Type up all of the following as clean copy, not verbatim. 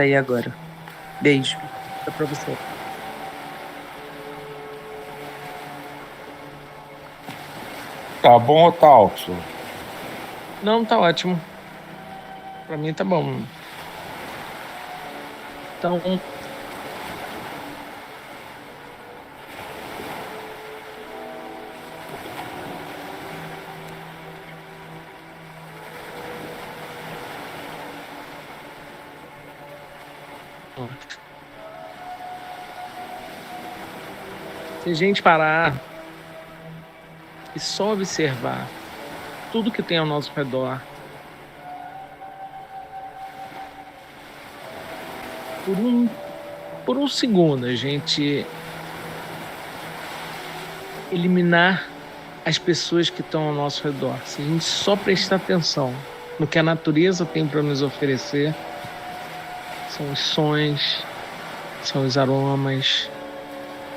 Aí agora. Beijo. É pra você. Tá bom ou tá alto? Não, tá ótimo. Pra mim tá bom. Então, se a gente parar e só observar tudo que tem ao nosso redor, por um segundo, a gente eliminar as pessoas que estão ao nosso redor. Se a gente só prestar atenção no que a natureza tem para nos oferecer, são os sons, são os aromas,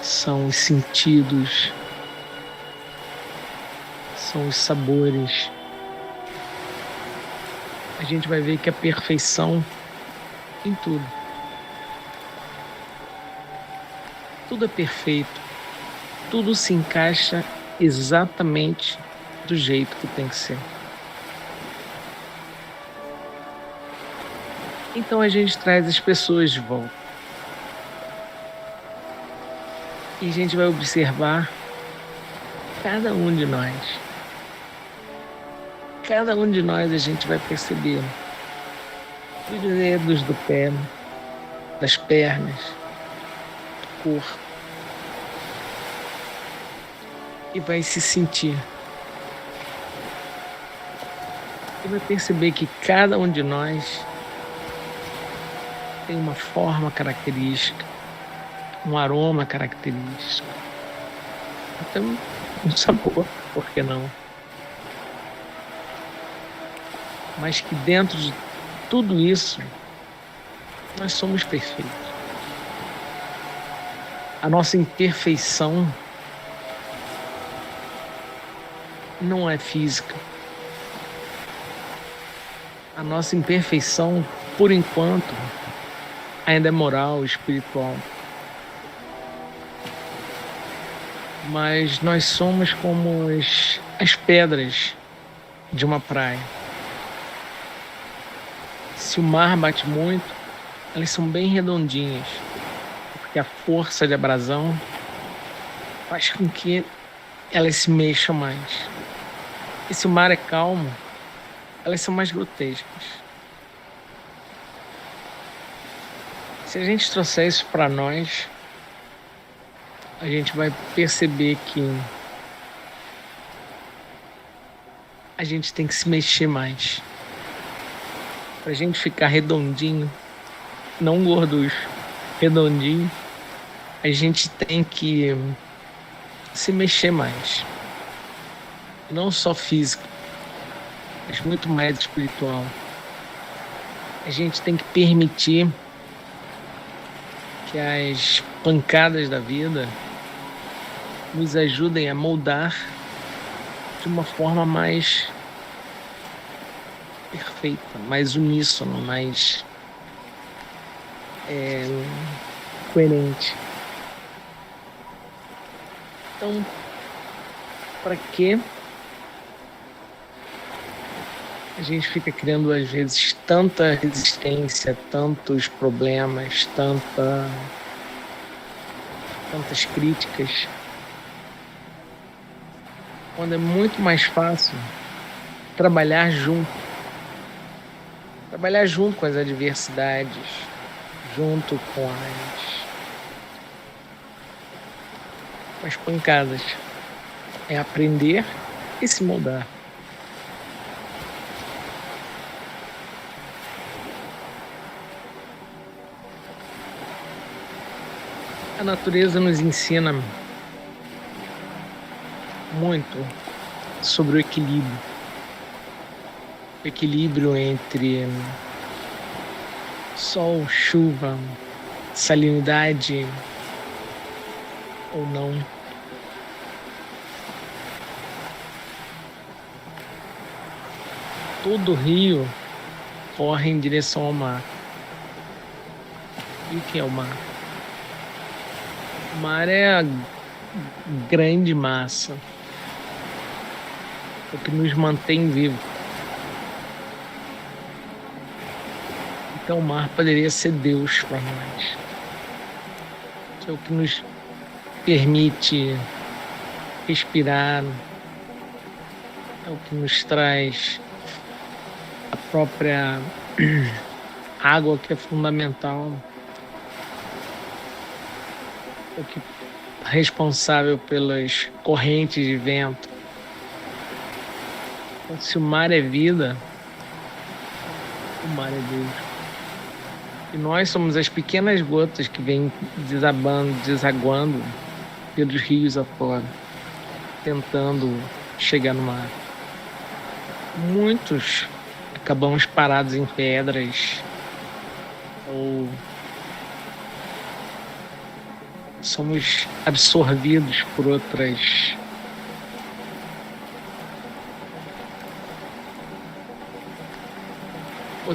são os sentidos, são os sabores. A gente vai ver que a perfeição em tudo. Tudo é perfeito. Tudo se encaixa exatamente do jeito que tem que ser. Então a gente traz as pessoas de volta. E a gente vai observar cada um de nós. Cada um de nós a gente vai perceber os dedos do pé, das pernas, do corpo. E vai se sentir. E vai perceber que cada um de nós tem uma forma característica, um aroma característico, até um sabor, por que não? Mas que dentro de tudo isso, nós somos perfeitos. A nossa imperfeição não é física. A nossa imperfeição, por enquanto, ainda é moral, espiritual. Mas nós somos como as pedras de uma praia. Se o mar bate muito, elas são bem redondinhas, porque a força de abrasão faz com que elas se mexam mais. E se o mar é calmo, elas são mais grotescas. Se a gente trouxer isso para nós, a gente vai perceber que a gente tem que se mexer mais. Pra gente ficar redondinho, não gorducho, redondinho, a gente tem que se mexer mais. Não só físico, mas muito mais espiritual. A gente tem que permitir que as pancadas da vida nos ajudem a moldar de uma forma mais perfeita, mais uníssona, mais coerente. Então, para que a gente fica criando às vezes tanta resistência, tantos problemas, tantas críticas, quando é muito mais fácil trabalhar junto com as adversidades, junto com as pancadas. É aprender e se moldar. A natureza nos ensina muito sobre o equilíbrio. O equilíbrio entre sol, chuva, salinidade ou não. Todo rio corre em direção ao mar. E o que é o mar? O mar é a grande massa, o que nos mantém vivos. Então o mar poderia ser Deus para nós. É o que nos permite respirar, é o que nos traz a própria água, que é fundamental, é o que é responsável pelas correntes de vento. Então, se o mar é vida, o mar é Deus. E nós somos as pequenas gotas que vêm desabando, desaguando pelos rios afora, tentando chegar no mar. Muitos acabamos parados em pedras ou somos absorvidos por outras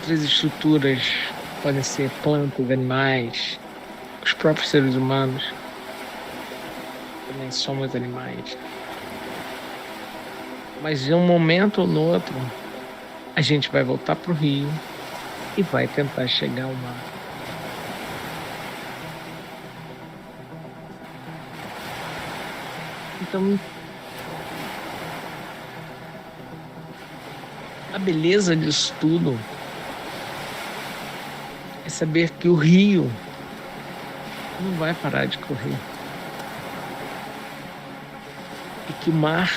estruturas. Podem ser plantas, animais, os próprios seres humanos também somos animais. Mas de um momento ou no outro, a gente vai voltar para o rio e vai tentar chegar ao mar. Então, a beleza disso tudo é saber que o rio não vai parar de correr. E que o mar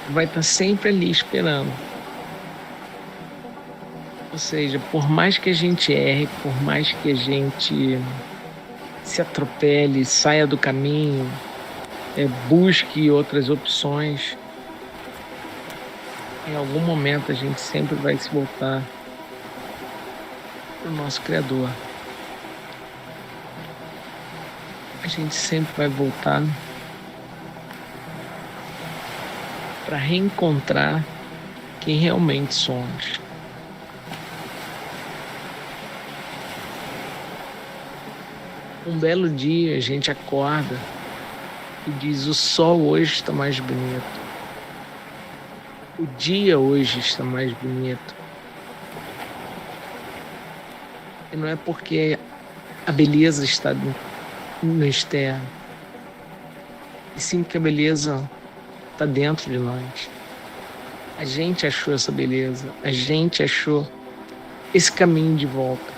vai estar sempre ali esperando. Ou seja, por mais que a gente erre, por mais que a gente se atropele, saia do caminho, busque outras opções, em algum momento a gente sempre vai se voltar para o nosso Criador. A gente sempre vai voltar para reencontrar quem realmente somos. Um belo dia a gente acorda e diz: o sol hoje está mais bonito. O dia hoje está mais bonito. E não é porque a beleza está no externo, e sim que a beleza está dentro de nós. A gente achou essa beleza, a gente achou esse caminho de volta.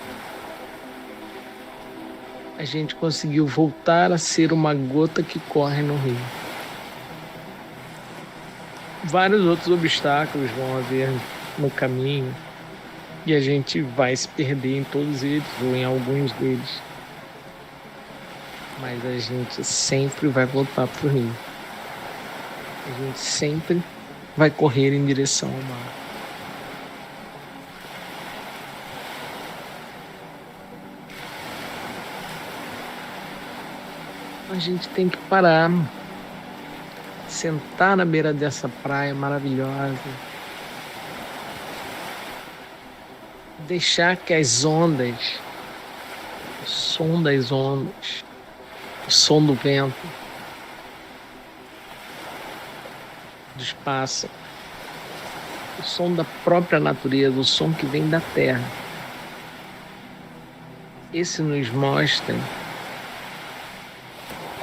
A gente conseguiu voltar a ser uma gota que corre no rio. Vários outros obstáculos vão haver no caminho e a gente vai se perder em todos eles ou em alguns deles. Mas a gente sempre vai voltar para o rio. A gente sempre vai correr em direção ao mar. A gente tem que parar, sentar na beira dessa praia maravilhosa, deixar que as ondas, o som das ondas, o som do vento, dos pássaros, o som da própria natureza, o som que vem da terra, esse nos mostra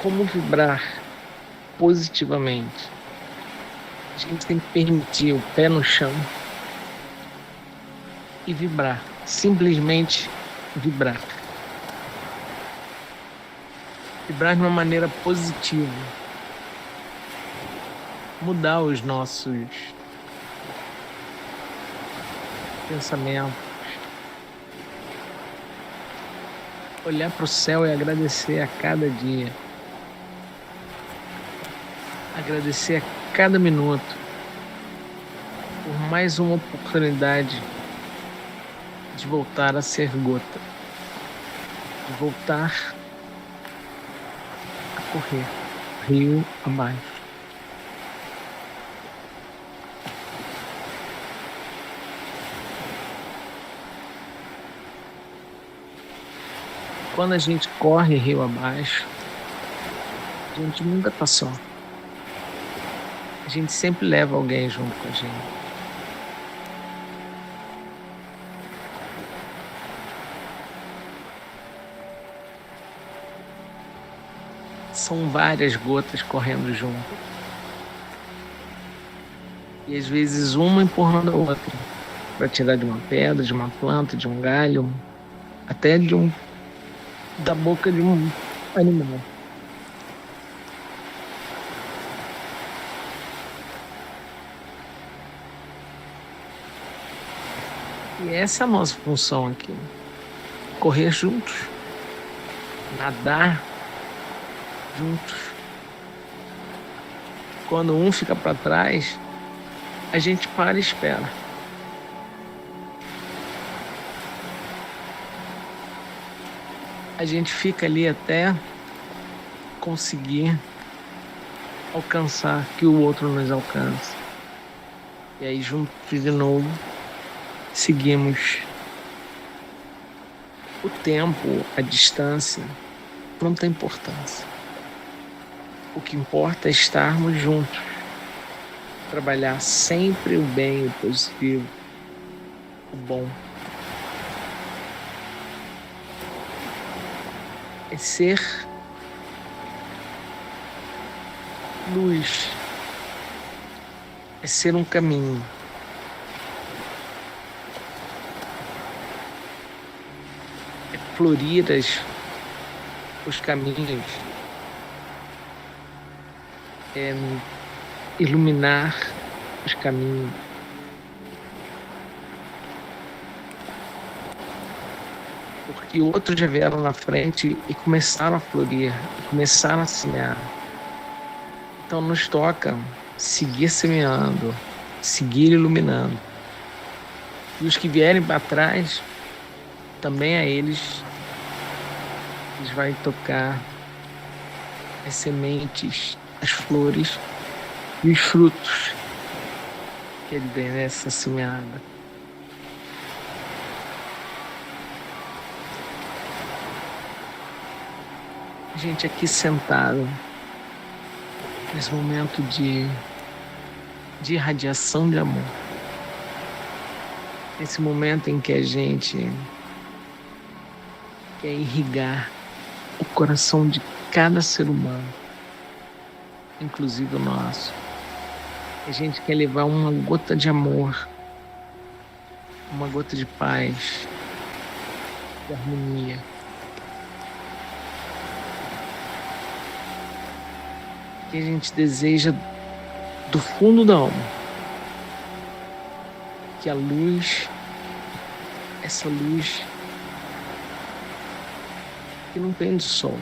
como vibrar positivamente. A gente tem que permitir o pé no chão e vibrar, simplesmente vibrar. Vibrar de uma maneira positiva. Mudar os nossos pensamentos. Olhar para o céu e agradecer a cada dia. Agradecer a cada minuto por mais uma oportunidade de voltar a ser gota, de voltar a correr rio abaixo. Quando a gente corre rio abaixo, a gente nunca tá só. A gente sempre leva alguém junto com a gente. São várias gotas correndo junto. E às vezes uma empurrando a outra para tirar de uma pedra, de uma planta, de um galho, até da boca de um animal. E essa é a nossa função aqui. Correr juntos. Nadar juntos. Quando um fica para trás, a gente para e espera. A gente fica ali até conseguir alcançar que o outro nos alcance. E aí juntos de novo seguimos. O tempo, a distância, não tem importância. O que importa é estarmos juntos. Trabalhar sempre o bem, o positivo, o bom. É ser luz. É ser um caminho. É florir os caminhos. É iluminar os caminhos. Porque outros já vieram na frente e começaram a florir, começaram a semear. Então nos toca seguir semeando, seguir iluminando. E os que vierem para trás, também a eles vai tocar as sementes, as flores e os frutos que ele vem nessa semeada. A gente aqui sentado nesse momento de irradiação de amor. Esse momento em que a gente quer irrigar o coração de cada ser humano, inclusive o nosso. A gente quer levar uma gota de amor, uma gota de paz, de harmonia. Que a gente deseja do fundo da alma que a luz, essa luz que não vem do sol,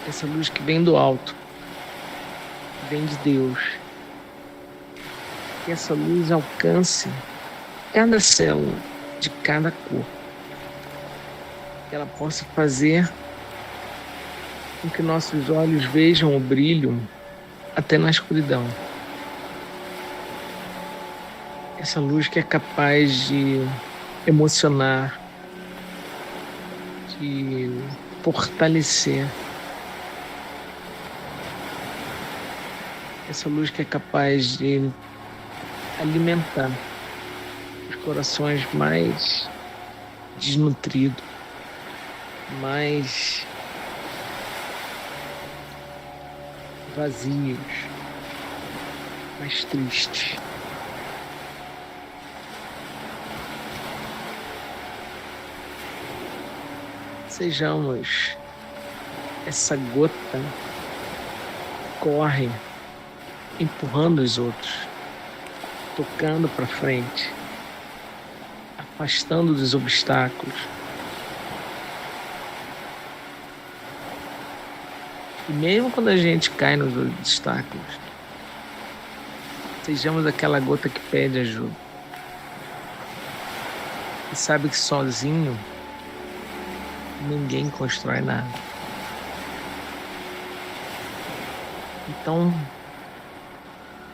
essa luz que vem do alto, vem de Deus, que essa luz alcance cada célula de cada cor, que ela possa fazer com que nossos olhos vejam o brilho até na escuridão. Essa luz que é capaz de emocionar, de fortalecer. Essa luz que é capaz de alimentar os corações mais desnutridos, mais vazios, mais tristes. Sejamos essa gota que corre empurrando os outros, tocando para frente, afastando dos obstáculos. E mesmo quando a gente cai nos obstáculos, sejamos aquela gota que pede ajuda. E sabe que sozinho ninguém constrói nada. Então,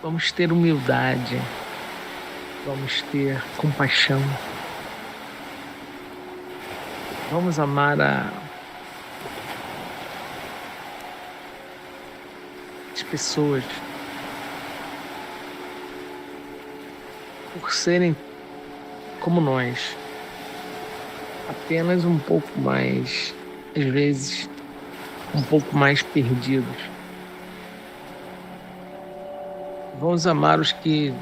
vamos ter humildade, vamos ter compaixão, Vamos amar as pessoas por serem como nós, apenas um pouco mais, às vezes, um pouco mais perdidos. Vamos amar os que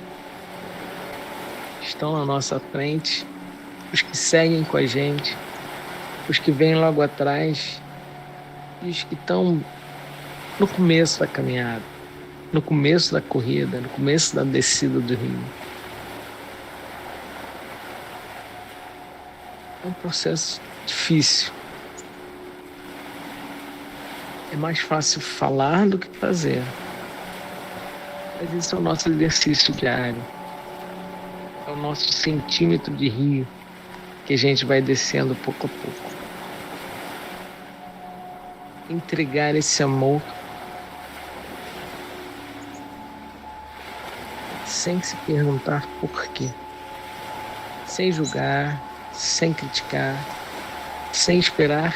estão na nossa frente, os que seguem com a gente, os que vêm logo atrás e os que estão no começo da caminhada, no começo da corrida, no começo da descida do rio. É um processo difícil. É mais fácil falar do que fazer. Mas esse é o nosso exercício diário. É o nosso centímetro de rio que a gente vai descendo pouco a pouco. Entregar esse amor sem se perguntar por quê. Sem julgar, sem criticar, sem esperar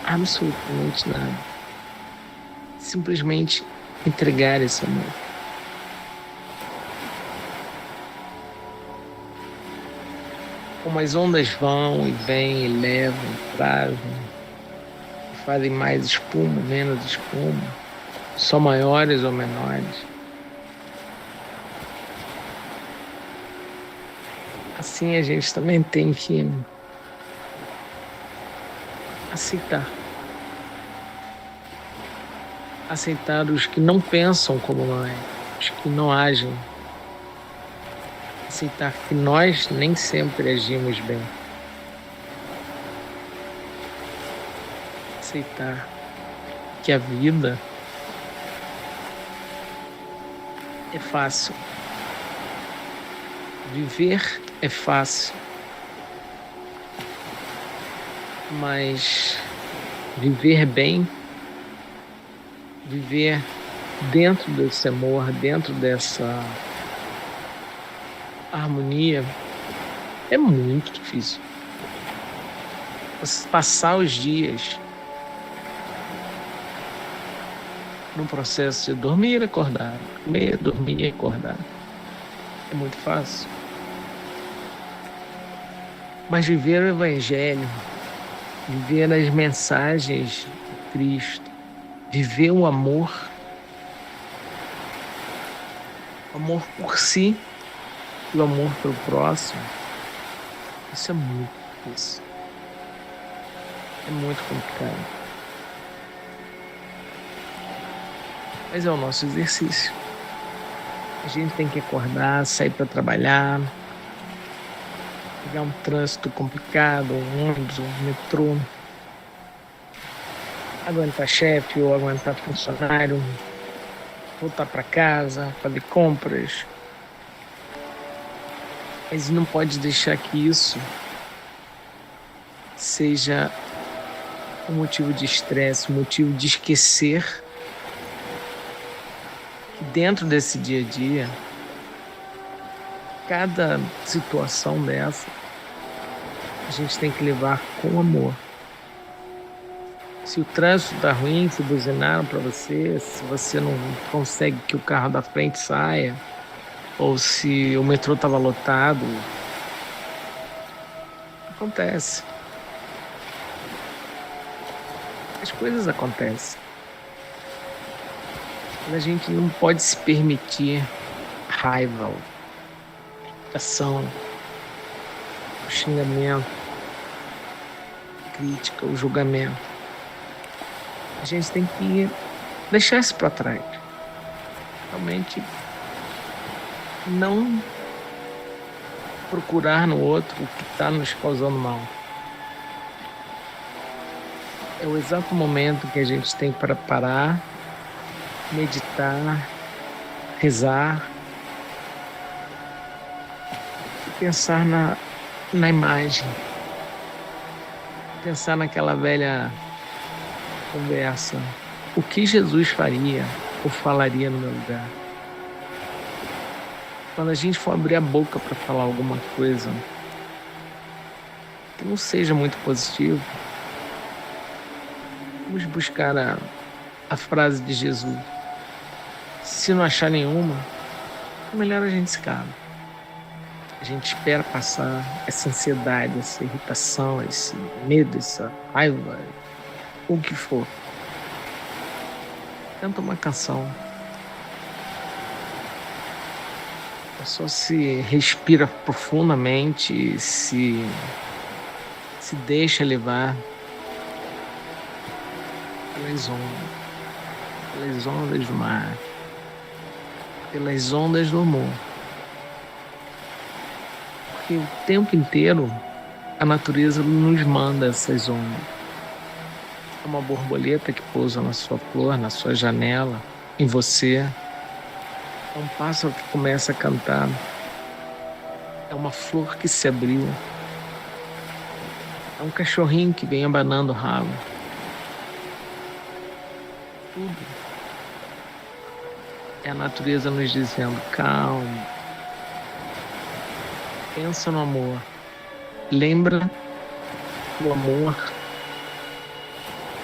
absolutamente nada. Simplesmente entregar esse amor. Como as ondas vão e vêm e levam, e trazem, e fazem mais espuma, menos espuma, só maiores ou menores. Assim a gente também tem que aceitar. Aceitar os que não pensam como nós, os que não agem. Aceitar que nós nem sempre agimos bem. Aceitar que a vida é fácil. Viver é fácil. Mas viver bem, viver dentro desse amor, dentro dessa harmonia, é muito difícil. Você passar os dias num processo de dormir e acordar, comer, dormir e acordar, é muito fácil. Mas viver o Evangelho, viver as mensagens de Cristo, viver o amor por si e o amor pelo próximo, isso é muito difícil. É muito complicado. Mas é o nosso exercício. A gente tem que acordar, sair para trabalhar, pegar um trânsito complicado, um ônibus, um metrô, aguentar chefe ou aguentar funcionário, voltar para casa, fazer compras. Mas não pode deixar que isso seja um motivo de estresse, um motivo de esquecer que dentro desse dia a dia, cada situação dessa, a gente tem que levar com amor. Se o trânsito está ruim, se buzinaram para você, se você não consegue que o carro da frente saia, ou se o metrô estava lotado, acontece. As coisas acontecem. Mas a gente não pode se permitir raiva, ação, o xingamento, a crítica, o julgamento. A gente tem que deixar isso para trás. Realmente não procurar no outro o que está nos causando mal. É o exato momento que a gente tem para parar, meditar, rezar e pensar na imagem. Pensar naquela velha conversa. O que Jesus faria ou falaria no meu lugar? Quando a gente for abrir a boca para falar alguma coisa, que não seja muito positivo, vamos buscar a frase de Jesus. Se não achar nenhuma, é melhor a gente se cala. A gente espera passar essa ansiedade, essa irritação, esse medo, essa raiva, o que for. Canta uma canção. É só se respira profundamente, se deixa levar pelas ondas do mar, pelas ondas do amor. Porque o tempo inteiro a natureza nos manda essas ondas. É uma borboleta que pousa na sua flor, na sua janela, em você. É um pássaro que começa a cantar. É uma flor que se abriu. É um cachorrinho que vem abanando o rabo. Tudo é a natureza nos dizendo: calma, pensa no amor, lembra que o amor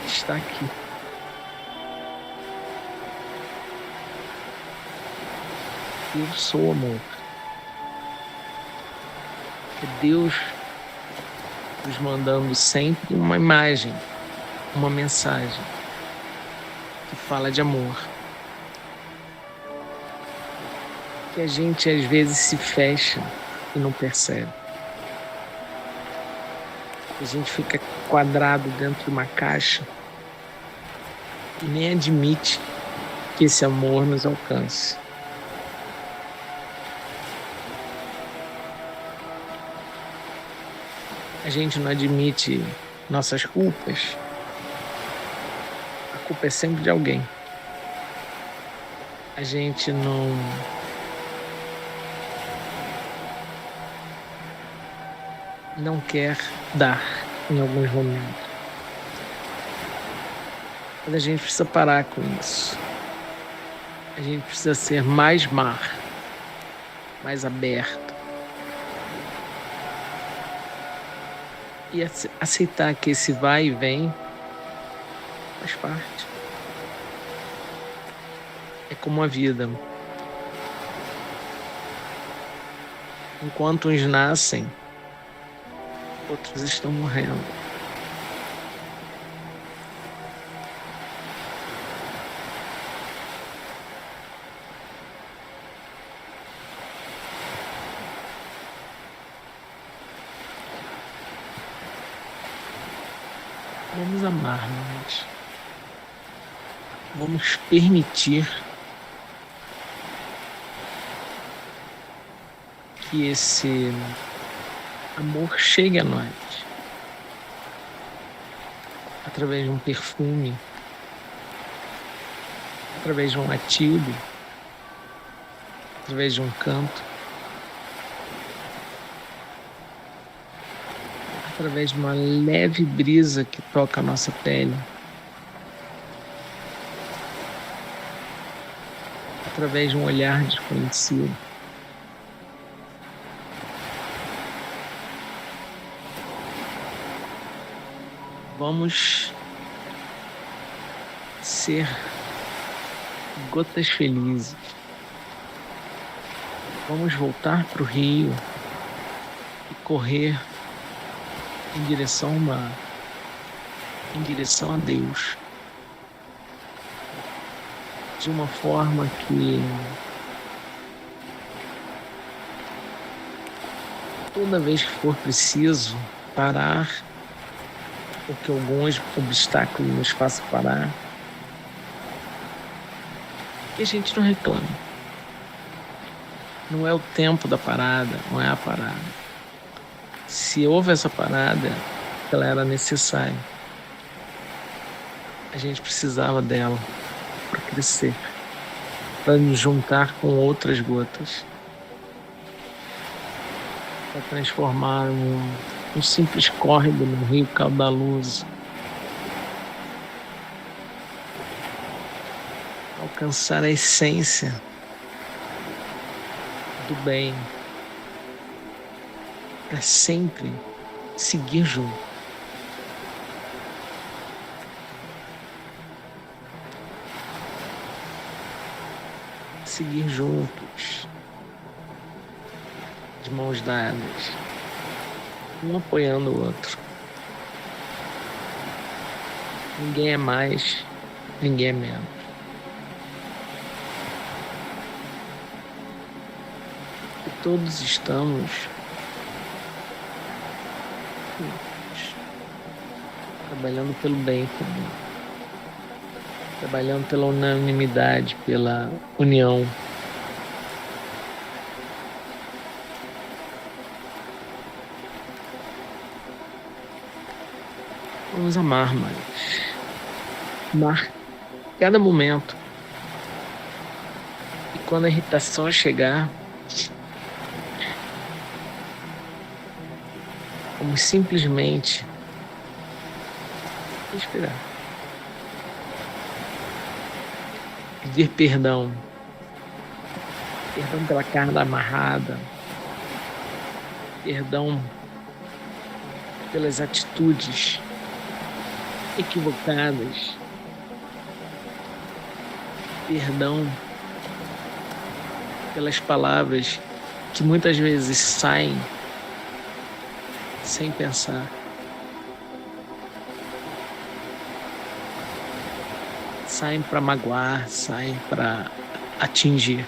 está aqui. Eu sou amor. É Deus nos mandando sempre uma imagem, uma mensagem que fala de amor. Que a gente às vezes se fecha e não percebe. A gente fica quadrado dentro de uma caixa e nem admite que esse amor nos alcance. A gente não admite nossas culpas. A culpa é sempre de alguém. A gente não quer dar em alguns momentos. Mas a gente precisa parar com isso. A gente precisa ser mais mar, mais aberto. E aceitar que esse vai e vem faz parte. É como a vida. Enquanto uns nascem, outros estão morrendo. Vamos amar-nos. Vamos permitir que esse amor chegue a nós através de um perfume, através de um latido, através de um canto, através de uma leve brisa que toca a nossa pele, através de um olhar desconhecido. Vamos ser gotas felizes. Vamos voltar para o rio e correr em direção ao mar, em direção a Deus, de uma forma que toda vez que for preciso parar, ou que alguns obstáculos nos façam parar, que a gente não reclame. Não é o tempo da parada, não é a parada. Se houve essa parada, ela era necessária. A gente precisava dela para crescer, para nos juntar com outras gotas, para transformar um simples córrego num rio caudaloso, alcançar a essência do bem, para sempre seguir junto. Seguir juntos, de mãos dadas, um apoiando o outro. Ninguém é mais, ninguém é menos. E todos estamos juntos, trabalhando pelo bem comum, trabalhando pela unanimidade, pela união. Vamos amar mais. Amar cada momento. E quando a irritação chegar, vamos simplesmente respirar. Pedir perdão. Perdão pela carga amarrada. Perdão pelas atitudes equivocadas. Perdão pelas palavras que muitas vezes saem sem pensar. Saem para magoar, saem para atingir.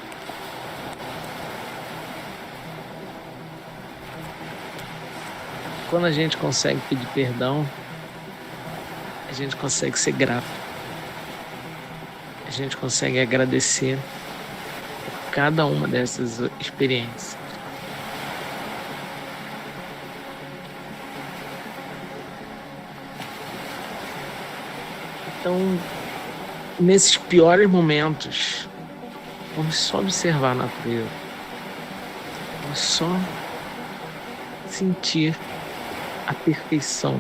Quando a gente consegue pedir perdão, a gente consegue ser grato. A gente consegue agradecer por cada uma dessas experiências. Então, nesses piores momentos, vamos só observar a natureza. Vamos só sentir a perfeição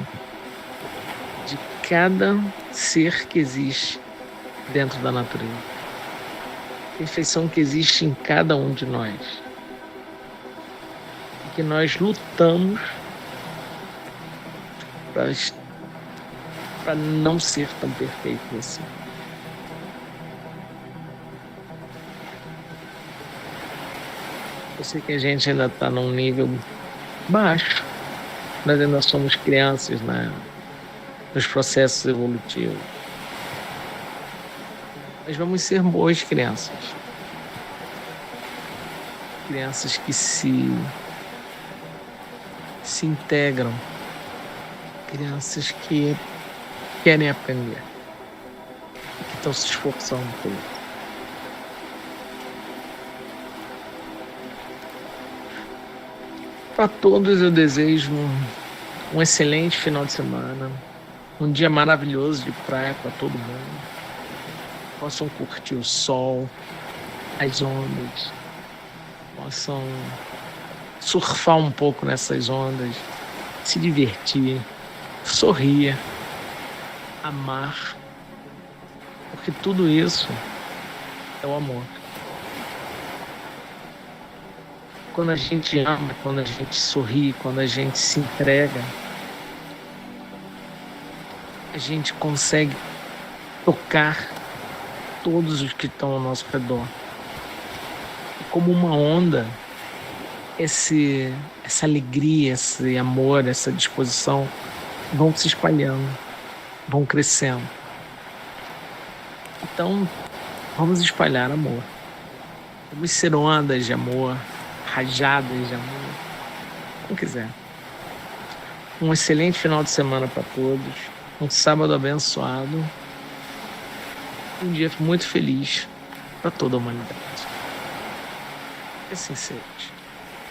de cada ser que existe dentro da natureza. A perfeição que existe em cada um de nós. E que nós lutamos para não ser tão perfeito assim. Eu sei que a gente ainda está num nível baixo. Nós ainda somos crianças, né? Nos processos evolutivos. Mas vamos ser boas crianças. Crianças que se integram. Crianças que querem aprender. Que estão se esforçando por isso. Para todos eu desejo um excelente final de semana. Um dia maravilhoso de praia para todo mundo. Possam curtir o sol, as ondas, possam surfar um pouco nessas ondas, se divertir, sorrir, amar, porque tudo isso é o amor. Quando a gente ama, quando a gente sorri, quando a gente se entrega, a gente consegue tocar todos os que estão ao nosso redor. E como uma onda, essa alegria, esse amor, essa disposição vão se espalhando, vão crescendo. Então, vamos espalhar amor. Vamos ser ondas de amor, rajadas de amor, como quiser. Um excelente final de semana para todos, um sábado abençoado. Um dia muito feliz para toda a humanidade. Que assim seja.